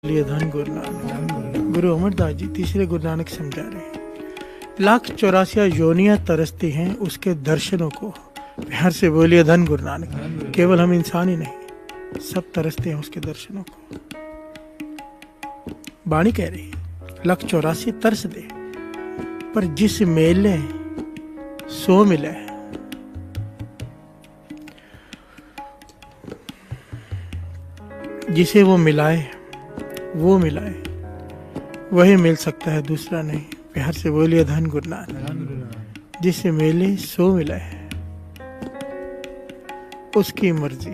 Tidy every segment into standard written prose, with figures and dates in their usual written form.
लिए धन गुरु नानक। गुरु अमरदास जी तीसरे गुरु नानक समझा रहे हैं। 1,84 योनियां तरसती हैं उसके दर्शनों को। प्यार से बोलिए धन गुरु नानक। केवल हम इंसान ही नहीं, सब तरसते हैं उसके दर्शनों को। बाणी कह रही है 1,84 तरस दे, पर जिस मेले सो मिले। जिसे वो मिलाए वो मिलाए, वही मिल सकता है, दूसरा नहीं। प्यार से बोलिए धन गुरु नानक। जिसे मिले सो मिलाए, उसकी मर्जी।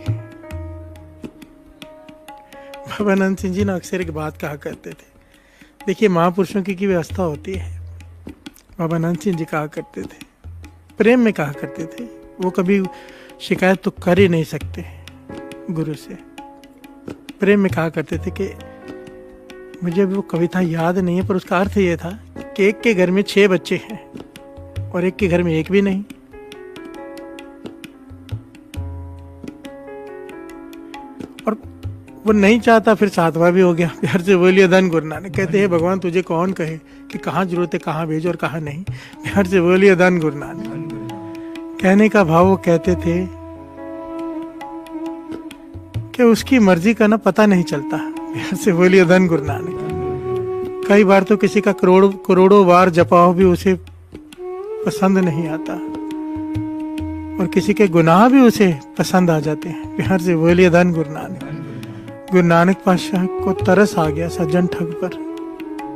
बाबा नंद सिंह जी ने अक्सर एक बात कहा करते थे। देखिए, महापुरुषों की व्यवस्था होती है। बाबा नंद सिंह जी कहा करते थे, प्रेम में कहा करते थे, वो कभी शिकायत तो कर ही नहीं सकते गुरु से। प्रेम में कहा करते थे कि मुझे वो कविता याद नहीं है, पर उसका अर्थ ये था कि एक के घर में 6 बच्चे हैं और एक के घर में एक भी नहीं। और वो नहीं चाहता, फिर 7वां भी हो गया। प्यार से बोलिए धन गुरु नानक। कहते हैं भगवान तुझे कौन कहे कि कहाँ जरूरत है कहाँ भेजो और कहाँ नहीं। प्यार से बोलिए धन गुरु नानक। कहने का भाव वो कहते थे कि उसकी मर्जी का ना पता नहीं चलता। प्यार से बोलिए धन गुरु नानक। कई बार तो किसी का करोड़ों बार जपाओ भी उसे पसंद नहीं आता, और किसी के गुनाह भी उसे पसंद आ जाते हैं। प्यार से बोलिए धन गुरु नानक। गुरु नानक पातशाह को तरस आ गया सज्जन ठग पर,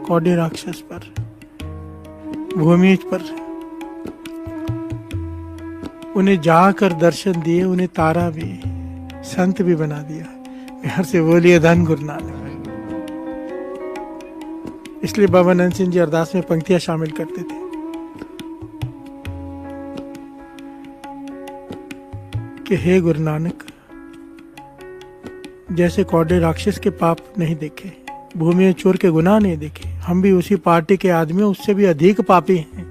कौड़े राक्षस पर, भूमिज पर। उन्हें जाकर दर्शन दिए, उन्हें तारा भी, संत भी बना दिया। प्यार से बोलिए धन गुरु नानक। इसलिए बाबा नंद सिंह जी अरदास में पंक्तियां शामिल करते थे कि हे गुरु नानक, जैसे कौड़े राक्षस के पाप नहीं देखे, भूमि में चोर के गुनाह नहीं देखे, हम भी उसी पार्टी के आदमी, उससे भी अधिक पापी हैं।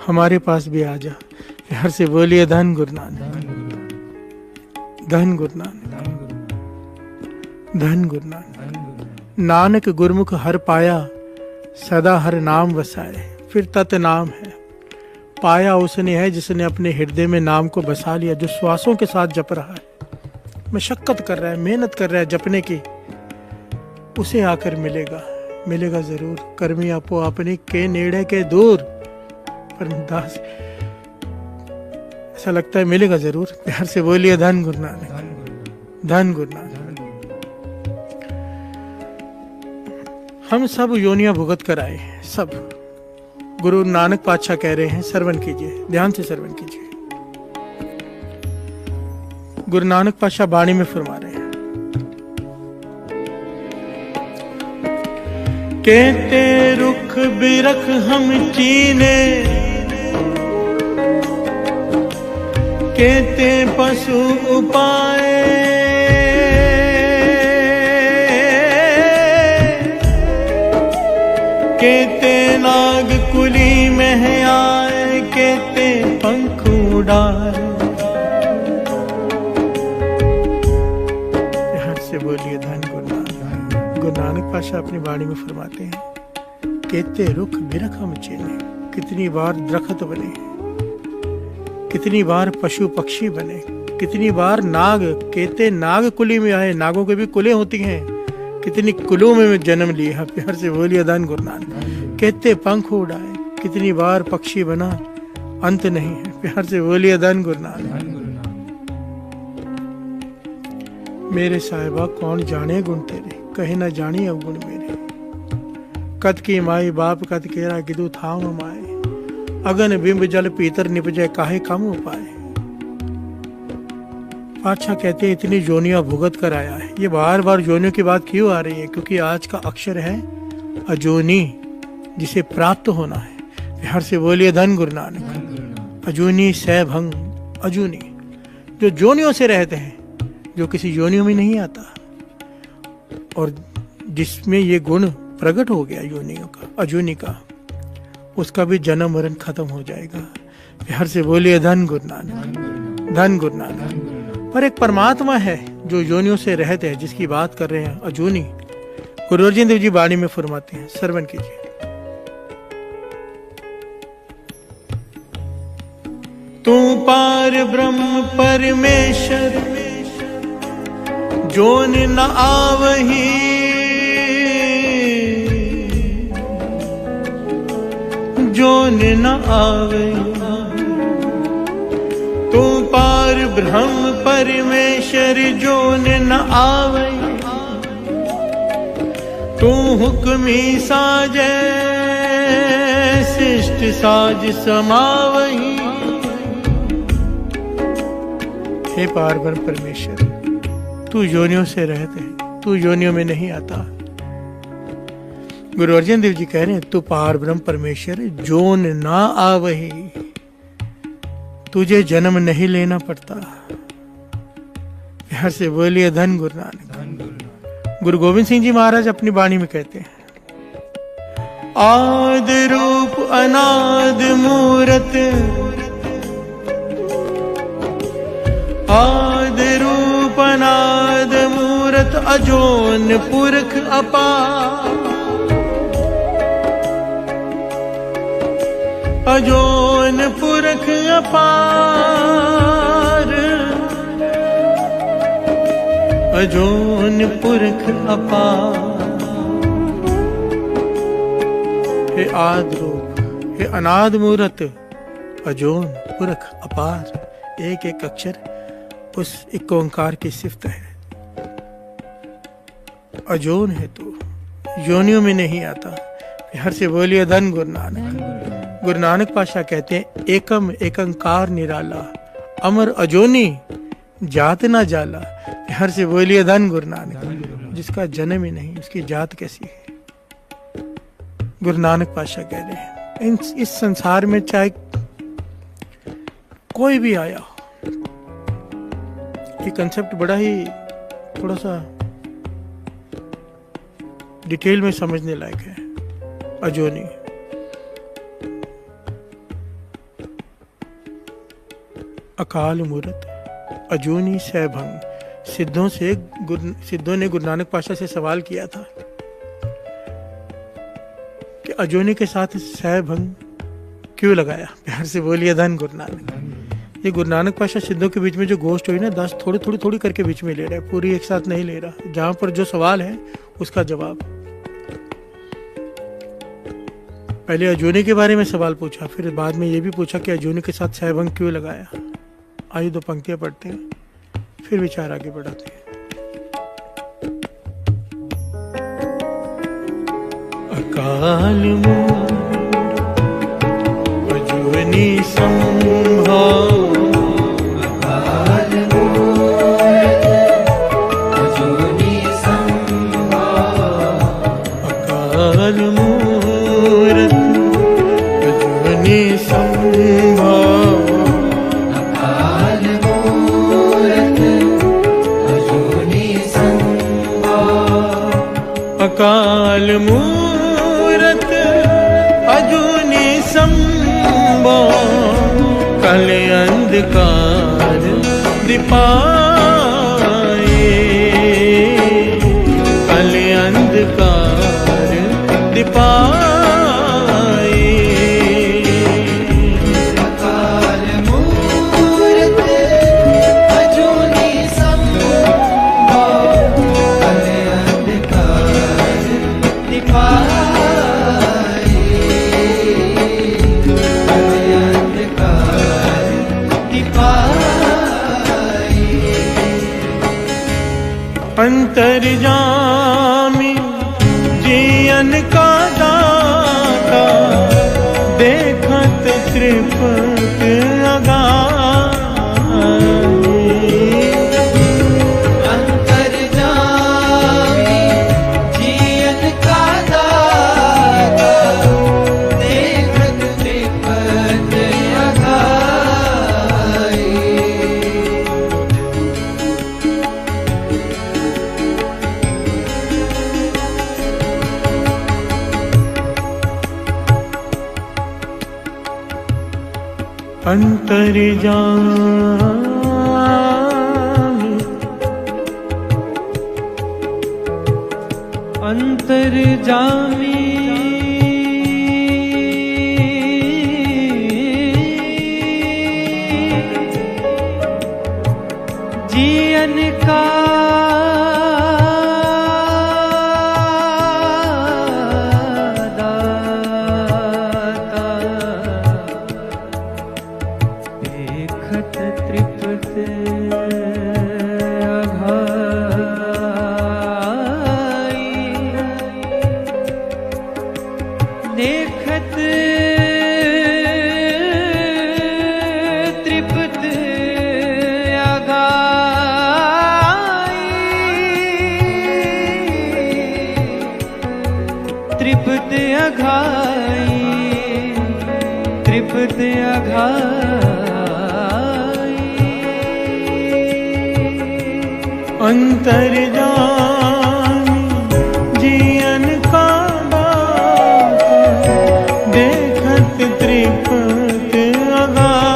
हमारे पास भी आ जा। प्यार से बोलिए धन गुरु नानक। धन गुरु नानक। धन गुरु नानक। नानक गुरमुख हर पाया, सदा हर नाम वसाए। फिर तत् नाम है। पाया उसने है जिसने अपने हृदय में नाम को बसा लिया, जो श्वासों के साथ जप रहा है, मशक्कत कर रहा है, मेहनत कर रहा है जपने की, उसे आकर मिलेगा। मिलेगा जरूर। कर्मी आपो अपने के नेड़े के दूर। पर दास ऐसा लगता है मिलेगा जरूर। प्यार से बोलिए धन गुरु नानक। धन गुरु नानक। हम सब योनियां भुगत कर आए हैं, सब। गुरु नानक पातशाह कह रहे हैं, श्रवण कीजिए, ध्यान से श्रवण कीजिए। गुरु नानक पातशाह बाणी में फरमा रहे हैं, कहते रुख बिरख हम चीने, कहते पशु उपाय, कहते नाग कुली में आए, कहते पंख उड़ाए। प्यार से बोलिए धन गुरु नानक। गुरु नानक पातशाह अपनी वाणी में फरमाते हैं, कहते रुख बिरख हम चीने। कितनी बार दरख्त बने, कितनी बार पशु पक्षी बने, कितनी बार नाग, कहते नाग कुली में आए। नागों के भी कुलें होती हैं, कितनी कुलों में जन्म लिया। प्यार से बोलिए धन गुरु नानक। कहते पंख उड़ाए, कितनी बार पक्षी बना, अंत नहीं है। प्यार से बोलिए धन गुरु नानक। मेरे साहिबा कौन जाने गुण तेरे, कहे न जानी अवगुण मेरे। कद की माई बाप कद केरा गिदु थाम माए, अगन बिंब जल पीतर निपजे काहे कम उपाय। पातशाह कहते हैं इतनी योनियां भुगत कर आया है। ये बार बार योनियों की बात क्यों आ रही है? क्योंकि आज का अक्षर है अजोनी, जिसे प्राप्त होना है। प्यार से बोलिए धन गुरु नानक। अजूनी सैभंग, अजूनी जो योनियों से रहते हैं, जो किसी योनियों में नहीं आता, और जिसमें ये गुण प्रकट हो गया योनियों का, अजूनी का, उसका भी जन्म मरण खत्म हो जाएगा। प्यार से बोलिए धन गुरु नानक। धन गुरु नानक। पर एक परमात्मा है जो योनियों से रहते हैं, जिसकी बात कर रहे हैं, अजूनी। गुरु अर्जन देव जी वाणी में फरमाते हैं, श्रवण कीजिए। तू पार ब्रह्म परमेश्वर जोन न आवही, जोन न आवही। तू पार ब्रह्म परमेश्वर जोन न आवही। तू हुक्मी साजे शिष्ट साज समावही। हे पार ब्रह्म परमेश्वर, तू योनियों से रहते, तू योनियों में नहीं आता। गुरु अर्जन देव जी कह रहे हैं, तू पार ब्रह्म परमेश्वर जोन ना आवही, तुझे जन्म नहीं लेना पड़ता। हर से बोलिए धन गुरु नानक। गुरु गोविंद सिंह जी महाराज अपनी वाणी में कहते हैं, आद रूप अनाद मूरत, आद रूप अनाद मूरत अजोन पुरख अपार। अजोन पुरख अपार, अजोन पुरख अपार। हे आद रूप, हे अनाद मूरत, अजोन पुरख अपार। एक एक अक्षर उस एक ओंकार की सिफत है। अजोन है तू, योनियों में नहीं आता। हर से बोलिए धन गुरु नानक। गुरु नानक पाशाह कहते हैं, एकम एकंकार निराला, अमर अजोनी जात ना जाला। हर से बोलिए धन गुरु नानक। जिसका जन्म ही नहीं, उसकी जात कैसी है। गुरु नानक पाशाह कह रहे हैं, इस संसार में चाहे कोई भी आया, ये कंसेप्ट बड़ा ही थोड़ा सा डिटेल में समझने लायक है। अजोनी, अकाल मूरत, अजूनी सहभंग। सिद्धों ने गुरु नानक पाशाह से सवाल किया था कि अजूनी के साथ सहभंग क्यों लगाया। प्यार से बोलिए धन गुरु नानक। ये गुरु नानक पाशाह सिद्धों के बीच में जो गोष्ट हुई ना, 10 थोड़ी करके बीच में ले रहा है, पूरी एक साथ नहीं ले रहा। जहां पर जो सवाल है उसका जवाब। पहले अजूनी के बारे में सवाल पूछा, फिर बाद में ये भी पूछा कि अजूनी के साथ सहभंग क्यों लगाया। आइए 2 पंक्तियां पढ़ते हैं, फिर विचार आगे बढ़ाते हैं। अकाल मूरत अजूनी संभाव, अकाल मूरत अजूनी संभाव, अकाल मूरत अजूनी संभाव, अकाल मूरत अजूनी संभाव, अकाल मूरत अजूनी संभाव। कल अंधकार दिपाए, कल अंधकार दिपाए। अकाल मूरत अजूनी संभाव, कल अंधकार दिपाए, कल अंधकार दिपाए। अंतर्यामी जियन का दाता, देखत त्रिपत अगाई। अंतर्यामी जियन का दाता, देखत त्रिपत अगाई। अंतर्यामी अंतर्जामी जीवन का दाता देखत तृप्त अघाई देखत तृप्त तृप्त अघाई तृप्त अघाई अंतर्जामी जीवन का दाता देखत तृप्त अघाई।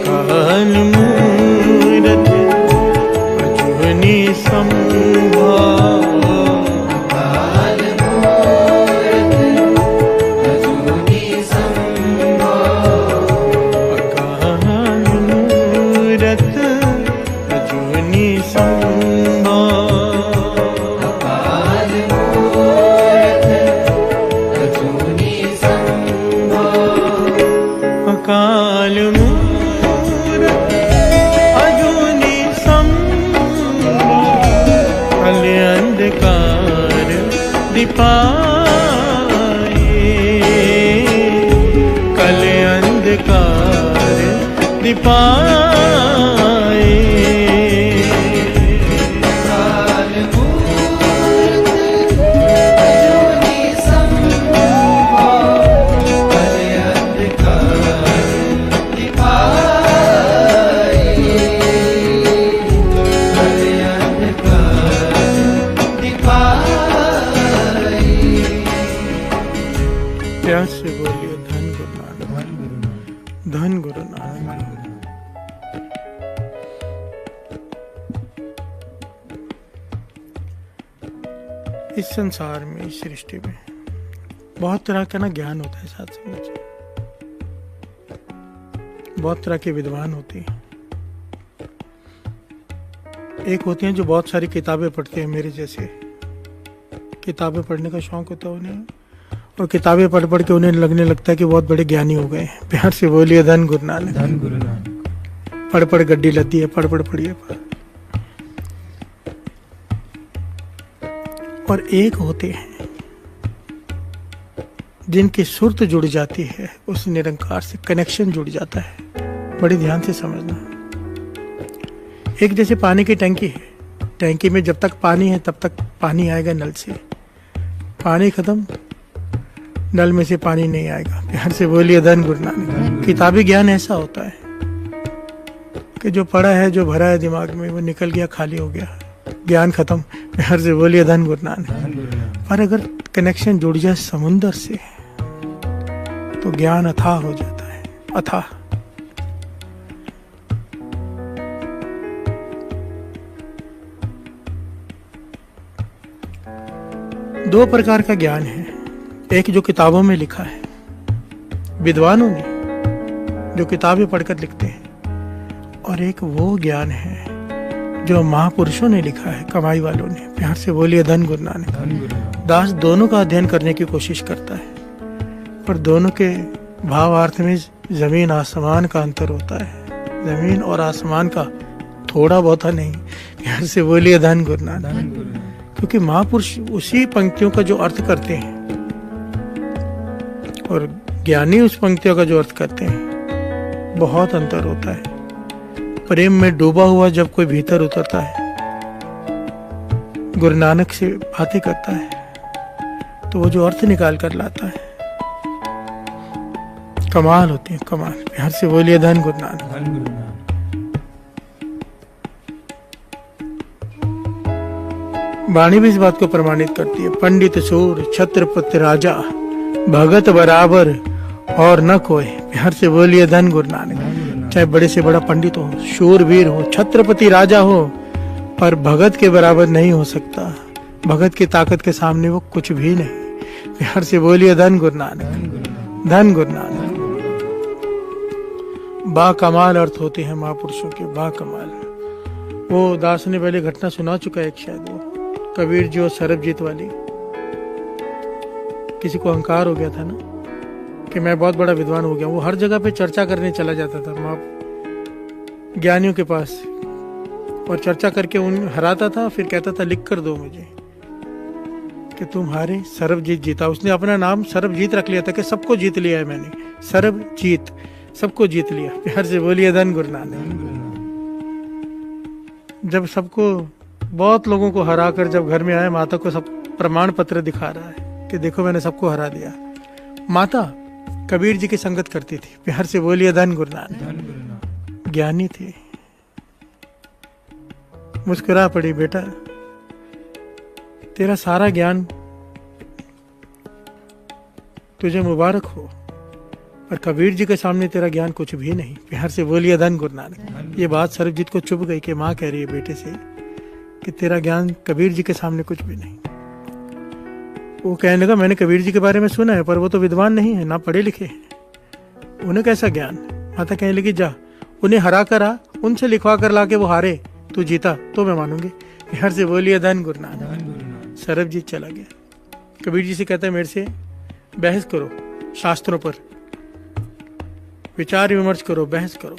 अकाल मूरत अजूनी संभव कल अंधकार दिपाए कल अंधकार दिपाए। प्यार से बोलिए धन गुरु नानक, धन गुरु नानक। इस संसार में, इस सृष्टि में बहुत तरह का ना ज्ञान होता है साथ संगत जी। बहुत तरह के विद्वान होते हैं। एक होते हैं जो बहुत सारी किताबें पढ़ते हैं, मेरे जैसे किताबें पढ़ने का शौक होता है उन्हें, और किताबें पढ़ पढ़ के उन्हें लगने लगता है कि बहुत बड़े ज्ञानी हो गए। प्यार से बोलिए धन गुरु नानक, धन गुरु नानक। पढ़ पढ़ गड्डी लद्दी है, पढ़ पढ़ पढ़िए। और एक होते हैं जिनकी सुरत जुड़ जाती है, उस निरंकार से कनेक्शन जुड़ जाता है। बड़े ध्यान से समझना। एक जैसे पानी की टंकी है, टंकी में जब तक पानी है तब तक पानी आएगा नल से, पानी खत्म नल में से पानी नहीं आएगा। प्यार से बोलिए धन गुरु नानक। किताबी ज्ञान ऐसा होता है कि जो पढ़ा है, जो भरा है दिमाग में, वो निकल गया, खाली हो गया, ज्ञान खत्म। प्यार से बोलिए धन गुरु नानक। पर अगर कनेक्शन जुड़ जाए समुंदर से तो ज्ञान अथाह हो जाता है, अथाह। दो प्रकार का ज्ञान है, एक जो किताबों में लिखा है, विद्वानों ने जो किताबें पढ़कर लिखते हैं, और एक वो ज्ञान है जो महापुरुषों ने लिखा है, कमाई वालों ने। प्यार से बोलिए धन गुरु नानक। दास दोनों का अध्ययन करने की कोशिश करता है, पर दोनों के भावार्थ में जमीन आसमान का अंतर होता है। जमीन और आसमान का थोड़ा बहुत नहीं। प्यार से बोलिए धन गुरु नानक। क्योंकि महापुरुष उसी पंक्तियों का जो अर्थ करते हैं और ज्ञानी उस पंक्तियों का जो अर्थ करते हैं, बहुत अंतर होता है। प्रेम में डूबा हुआ जब कोई भीतर उतरता है, गुरु नानक से बातें करता है, तो वो जो अर्थ निकाल कर लाता है, कमाल होती है, कमाल। प्यार से बोलिए धन गुरु नानक। वाणी भी इस बात को प्रमाणित करती है। पंडित सूर छत्रपति राजा, भगत बराबर और न कोई। बिहार से बोलिए धन गुरु नानक। चाहे बड़े से बड़ा पंडित हो, शूरवीर हो, छत्रपति राजा हो, पर भगत के बराबर नहीं हो सकता। भगत की ताकत के सामने वो कुछ भी नहीं। बिहार से बोलिए धन गुरु नानक, धन गुरु नानक। बा कमाल अर्थ होते हैं महापुरुषों के, बा कमाल। वो दास ने पहले घटना सुना चुका है एक, शायद वो कबीर जी और सरबजीत वाली। किसी को अहंकार हो गया था ना कि मैं बहुत बड़ा विद्वान हो गया। वो हर जगह पे चर्चा करने चला जाता था माँ ज्ञानियों के पास, और चर्चा करके उन हराता था। फिर कहता था लिख कर दो मुझे कि तुम हारे, सरबजीत जीता। उसने अपना नाम सरबजीत रख लिया था कि सबको जीत लिया है मैंने, सरबजीत, सबको जीत लिया। प्यार से बोलिए धन गुरु नानक। जब सबको, बहुत लोगों को हरा कर जब घर में आया, माता को सब प्रमाण पत्र दिखा रहा है कि देखो मैंने सबको हरा दिया। माता कबीर जी की संगत करती थी। प्यार से बोलिए धन गुरु नानक। ज्ञानी थी। मुस्कुरा पड़ी, बेटा तेरा सारा ज्ञान तुझे मुबारक हो, पर कबीर जी के सामने तेरा ज्ञान कुछ भी नहीं। प्यार से बोलिए धन गुरु नानक। ये बात सरबजीत को चुभ गई कि माँ कह रही है बेटे से कि तेरा ज्ञान कबीर जी के सामने कुछ भी नहीं। वो कहने लगा मैंने कबीर जी के बारे में सुना है, पर वो तो विद्वान नहीं है, ना पढ़े लिखे हैं, उन्हें कैसा ज्ञान। माता कहने लगी जा उन्हें हरा कर आ, उनसे लिखवा कर ला के वो हारे, तू जीता तो मैं मानूंगी। प्यार से बोलिए धन गुरु नानक। सरबजीत चला गया। कबीर जी से कहता है मेरे से बहस करो, शास्त्रों पर विचार विमर्श करो, बहस करो,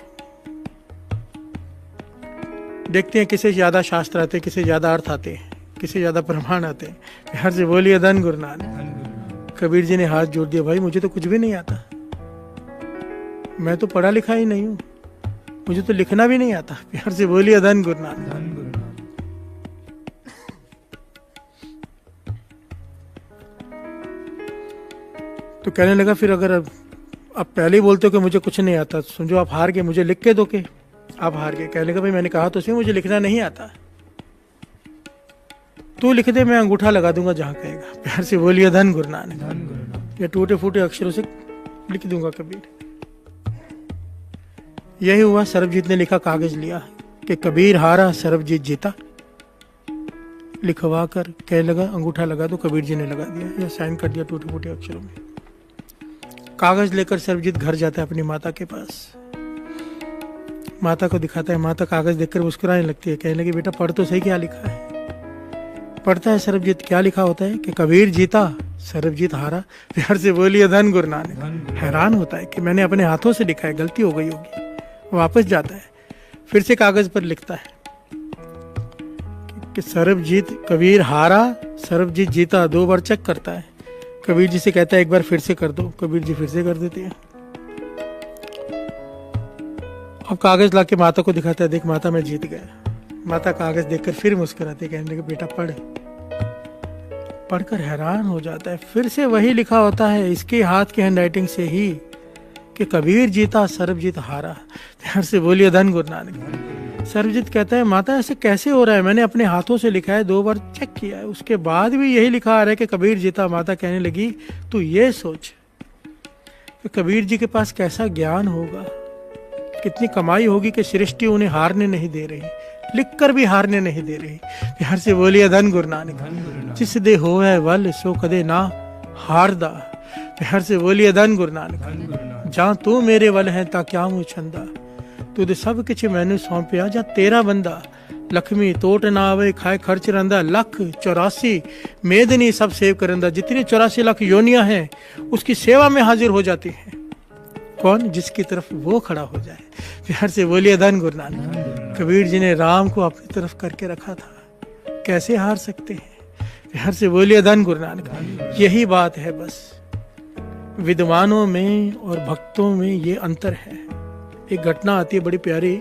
देखते हैं किसे ज्यादा शास्त्र आते हैं, किसे ज्यादा अर्थ आते हैं, किसे ज्यादा प्रमाण आते हैं। प्यार से बोलिए धन गुरु नानक। कबीर जी ने हाथ जोड़ दिया, भाई मुझे तो कुछ भी नहीं आता, मैं तो पढ़ा लिखा ही नहीं हूं, मुझे तो लिखना भी नहीं आता। प्यार से बोलिए धन गुरु नानक। तो कहने लगा फिर अगर अब पहले ही बोलते हो कि मुझे कुछ नहीं आता, समझो आप हार गए, मुझे लिख के दो के आप हार गए। कहने लगा भाई मैंने कहा तो सही मुझे लिखना नहीं आता, तू लिख दे, मैं अंगूठा लगा दूंगा जहां कहेगा। प्यार से बोलिए धन गुरु नानक। या टूटे फूटे अक्षरों से लिख दूंगा कबीर। यही हुआ। सरबजीत ने लिखा, कागज लिया कि कबीर हारा सरबजीत जीता, लिखवा कर कहने लगा अंगूठा लगा दो। कबीर जी ने लगा दिया या साइन कर दिया टूटे फूटे अक्षरों में। कागज लेकर सरबजीत घर जाता है अपनी माता के पास, माता को दिखाता है। माता कागज देखकर मुस्कुराने लगती है, कहने लगी बेटा पढ़ तो सही क्या लिखा है। पढ़ता है सरबजीत, क्या लिखा होता है कि कबीर जीता सरबजीत हारा। प्यार से बोलिए धन गुरु नानक। हैरान होता है कि मैंने अपने हाथों से लिखा है, गलती हो गई होगी। वापस जाता है, फिर से कागज पर लिखता है कि सरबजीत कबीर हारा सरबजीत जीता, 2 बार चेक करता है। कबीर जी से कहता है एक बार फिर से कर दो। कबीर जी फिर से कर देते हैं। अब कागज लाके माता को दिखाता है, देख माता मैं जीत गया। माता कागज देखकर फिर मुस्कुराती, कहने लगे बेटा पढ़। पढ़कर हैरान हो जाता है, फिर से वही लिखा होता है इसके हाथ की हैंडराइटिंग से ही कि कबीर जीता सरबजीत हारा। प्यार से बोलिए धन गुरु नानक। सरबजीत कहता है माता ऐसे कैसे हो रहा है, मैंने अपने हाथों से लिखा है, 2 बार चेक किया है, उसके बाद भी यही लिखा आ रहा है कि कबीर जीता। माता कहने लगी तू ये सोच कि कबीर जी के पास कैसा ज्ञान होगा, कितनी कमाई होगी कि सृष्टि उन्हें हारने नहीं दे रही, लिख कर भी हारने नहीं दे रही। प्यार से बोलिए धन गुरु नानक। जिस दे होवे वल सो कदे ना हारदा। प्यार से बोलिए धन गुरु नानक। जहां तू मेरे वल है ता क्या मुँह छंदा, तुझे सब किछ मैनू सौंपिया जा तेरा बंदा। लक्ष्मी तोट ना आवे खाए खर्च रंदा, लख 84 मेदनी सब सेव करंदा। जितनी 84 लाख योनियां हैं उसकी सेवा में हाजिर हो जाती हैं। कौन? जिसकी तरफ वो खड़ा हो जाए। प्यार से बोलिए धन गुरु नानक। कबीर जी ने राम को अपनी तरफ करके रखा था, कैसे हार सकते हैं। प्यार से बोलिए धन गुरु नानक। यही बात है बस, विद्वानों में और भक्तों में ये अंतर है। एक घटना आती है बड़ी प्यारी।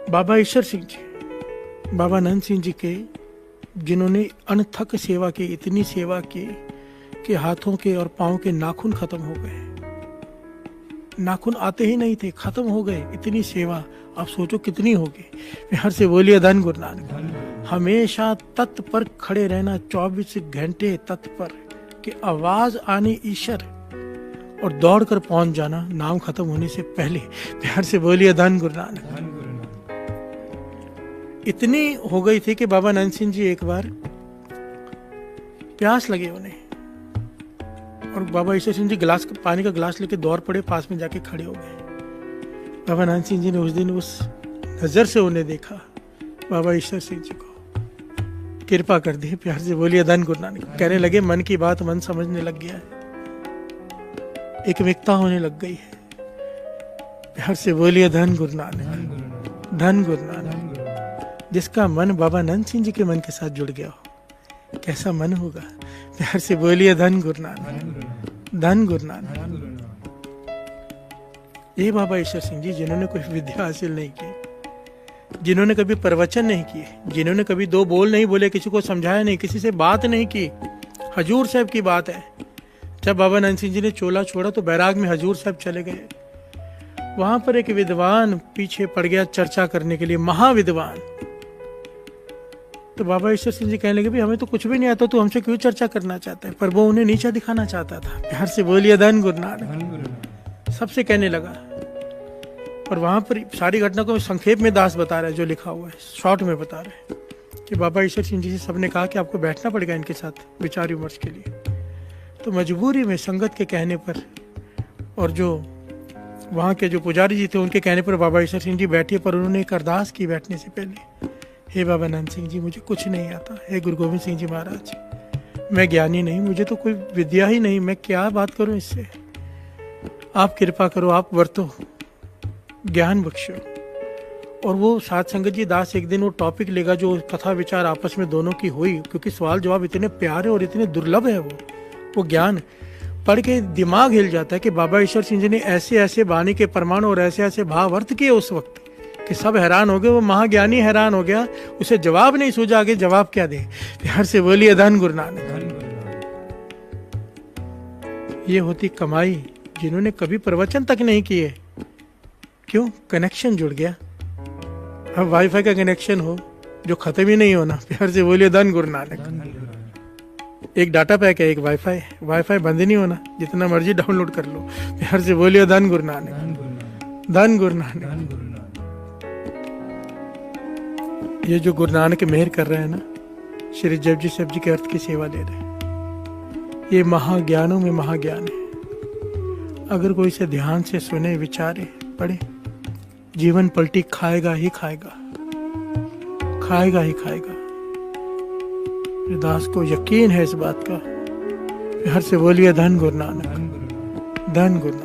बाबा ईश्वर सिंह जी, बाबा नंद सिंह जी के, जिन्होंने अनथक सेवा की, इतनी सेवा की कि हाथों के और पांव के नाखून खत्म हो गए। नाखून आते ही नहीं थे, खत्म हो गए। इतनी सेवा आप सोचो कितनी होगी। हर से बोलिए धन गुरु नानक। हमेशा तत्पर खड़े रहना, 24 घंटे तत्पर कि आवाज आने ईश्वर और दौड़कर पहुंच जाना नाम खत्म होने से पहले। प्यार से बोलिए धन गुरु नानक। इतनी हो गई थी कि बाबा नंद सिंह जी एक बार प्यास लगे उन्हें, और बाबा ईश्वर सिंह जी पानी का गिलास लेके दौड़ पड़े, पास में जाके खड़े हो गए। बाबा नंद सिंह जी ने उस दिन उस नजर से उन्हें देखा, बाबा ईश्वर सिंह जी को कृपा कर दी। प्यार से बोलिए धन गुरु नानक। कहने लगे मन की बात मन समझने लग गया है, एकमिकता होने लग गई है। प्यार से बोलिए धन गुरु नानक, धन गुरु नानक। जिसका मन बाबा नंद सिंह जी के मन के साथ जुड़ गया हो, कैसा मन होगा। प्यार से बोलिए धन गुरु नानक, धन गुरु नानक। ये बाबा ईश्वर सिंह जी जिन्होंने कोई विद्या हासिल नहीं की, जिन्होंने कभी प्रवचन नहीं किए, जिन्होंने कभी 2 बोल नहीं बोले, किसी को समझाया नहीं, किसी से बात नहीं की। हजूर साहब की बात है, जब बाबा नंद सिंह जी ने चोला छोड़ा तो बैराग में हजूर साहब चले गए। वहां पर एक विद्वान पीछे पड़ गया चर्चा करने के लिए, महाविद्वान। तो बाबा ईश्वर सिंह जी कहने लगे, भाई हमें तो कुछ भी नहीं आता, तू हमसे क्यों चर्चा करना चाहता है। पर वो उन्हें नीचा दिखाना चाहता था। प्यार से बोलिए धन गुरु नानक। सबसे कहने लगा, और वहां पर सारी घटना को संक्षेप में दास बता रहा है, जो लिखा हुआ है शॉर्ट में बता रहे हैं कि बाबा ईश्वर सिंह जी से सबने कहा कि आपको बैठना पड़ेगा इनके साथ विचार विमर्श के लिए। तो मजबूरी में संगत के कहने पर और जो वहाँ के जो पुजारी जी थे उनके कहने पर बाबा ईश्वर सिंह जी बैठे, पर उन्होंने एक अरदास की बैठने से पहले, हे बाबा नंद सिंह जी मुझे कुछ नहीं आता, हे गुरु गोविंद सिंह जी महाराज मैं ज्ञानी नहीं, मुझे तो कोई विद्या ही नहीं, मैं क्या बात करूं इससे, आप कृपा करो, आप वर्तो, ज्ञान बख्शो। और वो साथ संगत जी दास एक दिन वो टॉपिक लेगा जो कथा विचार आपस में दोनों की हुई, क्योंकि सवाल जवाब इतने प्यारे और इतने दुर्लभ है, वो ज्ञान पढ़ के दिमाग हिल जाता है कि बाबा ईश्वर सिंह जी ने ऐसे ऐसे वाणी के प्रमाण और ऐसे ऐसे भाव अर्थ किए उस वक्त कि सब हैरान हो गए। वो महाज्ञानी हैरान हो गया, उसे जवाब नहीं सूझा, आगे जवाब क्या दे। प्यार से बोलिए धन गुरु नानक। ये होती कमाई जिन्होंने कभी प्रवचन तक नहीं किए। क्यों? कनेक्शन जुड़ गया। अब वाईफाई का कनेक्शन हो जो खत्म ही नहीं होना। प्यार से बोलिए धन गुरु नानक। एक डाटा पैक है, एक वाईफाई बंद नहीं होना, जितना मर्जी डाउनलोड कर लो। प्यार से बोलिए धन गुरु नानक, धन गुरु नानक। ये जो गुरु नानक मेहर कर रहे हैं ना, श्री जपजी साहब जी के अर्थ की सेवा ले रहे हैं, ये महाज्ञानों में महाज्ञान है। अगर कोई इसे ध्यान से सुने, विचारे, पढ़े, जीवन पलटी खाएगा ही खाएगा, खाएगा ही खाएगा। दास को यकीन है इस बात का। हर से बोलिए धन गुरु नानक, धन गुरु नानक।